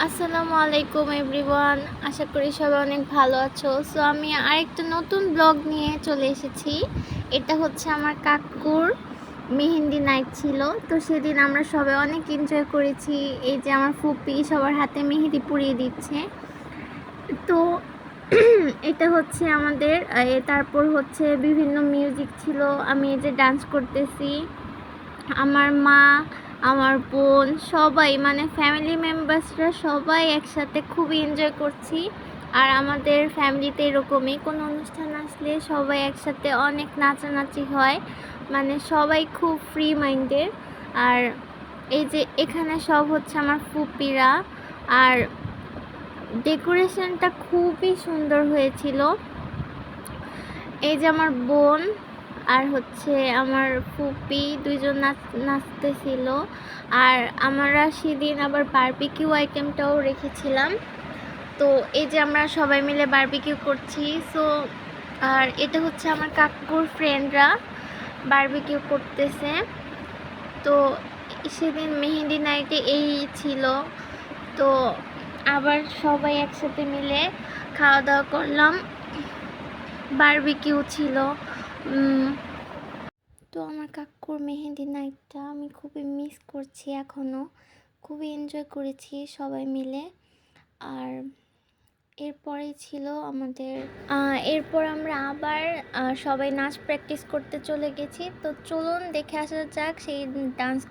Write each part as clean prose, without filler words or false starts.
আসসালামু আলাইকুম এভরিওয়ান, আশা করি সবাই অনেক ভালো আছো। সো আমি আরেকটা নতুন ব্লগ নিয়ে চলে এসেছি। এটা হচ্ছে আমার কাকুর মেহেন্দি নাইট ছিল। তো সেদিন আমরা সবাই অনেক এনজয় করেছি। এই যে আমার ফুপি সবার হাতে মেহেদি পরিয়ে দিচ্ছে। তো এটা হচ্ছে আমাদের তারপর হচ্ছে বিভিন্ন মিউজিক ছিল। আমি এই যে ডান্স করতেছি, আমার মা, আমার বোন, সবাই মানে ফ্যামিলি মেম্বার্সরা সবাই একসাথে খুবই এনজয় করছি। আর আমাদের ফ্যামিলিতে এরকমই কোনো অনুষ্ঠান আসলে সবাই একসাথে অনেক নাচানাচি হয়, মানে সবাই খুব ফ্রি মাইন্ডের। আর এই যে এখানে সব হচ্ছে আমার ফুপিরা। আর ডেকোরেশনটা খুবই সুন্দর হয়েছিল। এই যে আমার বোন আর হচ্ছে আমার ফুপি দুইজন নাচতেছিল। আর আমরা সেদিন আবার বারবিকিউ আইটেমটাও রেখেছিলাম। তো এই যে আমরা সবাই মিলে বারবিকিউ করছি। সো আর এটা হচ্ছে আমার কাকুর ফ্রেন্ডরা বারবিকিউ করতেছে। তো সেদিন মেহেন্দি নাইটে এই ছিল। তো আবার সবাই একসাথে মিলে খাওয়া দাওয়া করলাম, বারবিকিউ ছিল। তো আমার কাকুর মেহেন্দি নাইটটা আমি খুবই মিস করছি এখনও। খুবই এনজয় করেছি সবাই মিলে। আর এরপরেই ছিল আমাদের এরপর আমরা আবার সবাই নাচ প্র্যাকটিস করতে চলে গেছি। তো চলুন দেখে আসা যাক সেই ডান্স।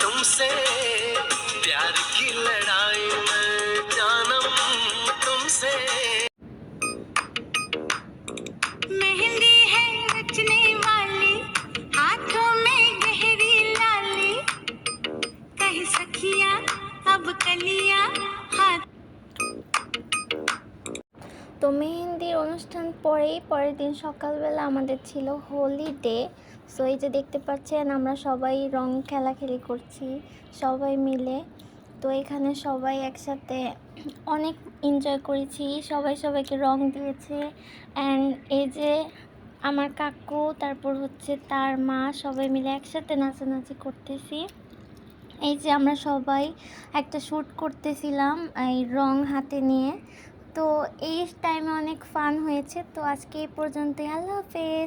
तुमसे प्यार की लड़ाई में जानम तुमसे मेहंदी है रचने वाली हाथों में गहरी लाली कहीं सखिया अब कलिया हाथ। তো মেহেন্দির অনুষ্ঠান পরের দিন সকালবেলা আমাদের ছিল হোলি ডে। সো এই যে দেখতে পাচ্ছেন আমরা সবাই রং খেলাখেলি করছি সবাই মিলে। তো এখানে সবাই একসাথে অনেক এনজয় করেছি, সবাই সবাইকে রং দিয়েছে। অ্যান্ড এই যে আমার কাকু, তারপর হচ্ছে তার মা, সবাই মিলে একসাথে নাচানাচি করতেছি। এই যে আমরা সবাই একটা শ্যুট করতেছিলাম এই রং হাতে নিয়ে। তো এই টাইমে অনেক ফান হয়েছে। তো আজকে এই পর্যন্তই, আল্লাহ হাফেজ।